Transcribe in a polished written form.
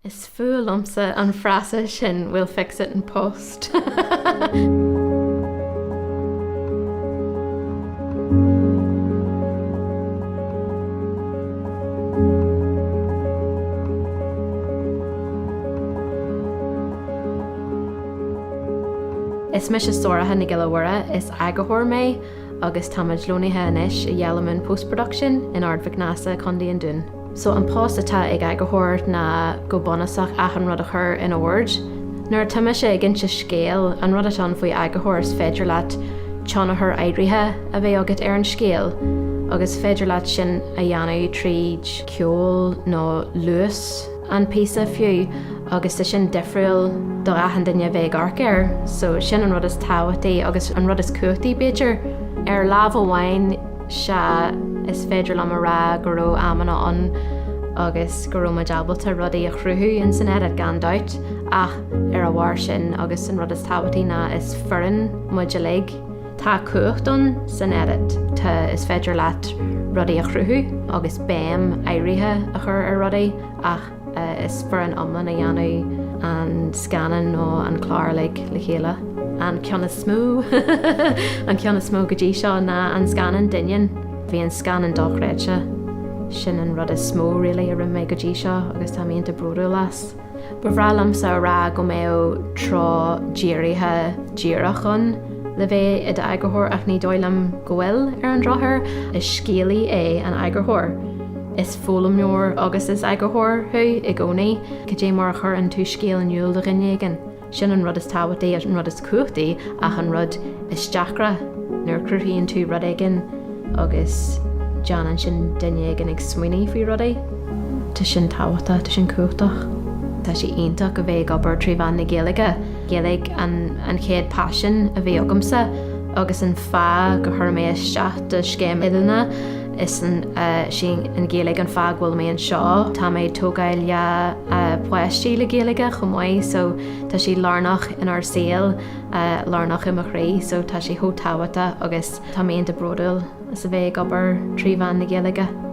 Is full lumsa an frasa sin, we'll fix it in post. Is mis is Sorcha na Ghaeilge is Eagarthóir mé agus táid lonithe inis a dhéalamann post-production in ard Nasa Condaí an Dún. So an post atá ag Eagarthóir na go bonasach achan rud a chur in ord. Nuair táime sé ag inse scéal an rud atá faoi Eagarthóir is féidir leat cheamara éirithe a bheith agat ar an scéal, agus féidir leat sin a dhéanamh tríd ceol nó luas an píosa fiú, agus is sin difriúil do achan duine bheith arcair, so sin an rud is táhairtaí agus an rud is cuataí beidir. Ar labhairt se is féidir le mar rá go raibh amana an agus go raibh maidiabalta rudaí a chruthú in san éad gan dait, ach ar a bhhair sin agus an rud is táhairtaí na is forann muidialig. Tá cuacht don san éad tá is féidir leat rudaí a chruthú agus béim éirithe a chur ar rudaí, ach is forann amlan a dhéanamh an scanan nó an chlár le chéile. An ceanna smó an ceanna smó go dtí seo na an scanan duine. Bhí an scanan dochréidse sin an rud is smó rilí a rim mé go dtí seo agus tá míonnta brúdú las. Ba bhrealam sa rá go mé trá díirithe díirechun le bheith i Eagarthóir ach ní dóilem go bhfuil ar an drothir is scéalaí é an Eagarthóir. Is fólam leor agus is Eagarthóir thu i gcónaí go dtí mar chur an tú scéal an dúil de rinne igen. Sin an rud is táhairtaí an rud is cuachtaí ach an rud is deacra nuair cruthíonn tú rud aigen agus deanan sin duine aigen ag smuoiní faoi rudaí. Tá sin táhairta, tá sin cuachtach. Tá sé ionach go bheith gobar trí bhean na Ghaeilge. Ghaeilge an chéad passion a bheith agamsa agus an fá go thur mé isteach de scéim idirna is an Ghaeilge an fá bhfuil mé an seo. Tá mé tógáil poisttí le Ghaeilge chumhaid, so tá sí lárnach in ar saoil, lárnach i Mhuire, so tá sí thó táhairta agus tá míonnta brúdúil is a bheith gobar trí bhean na Ghaeilge.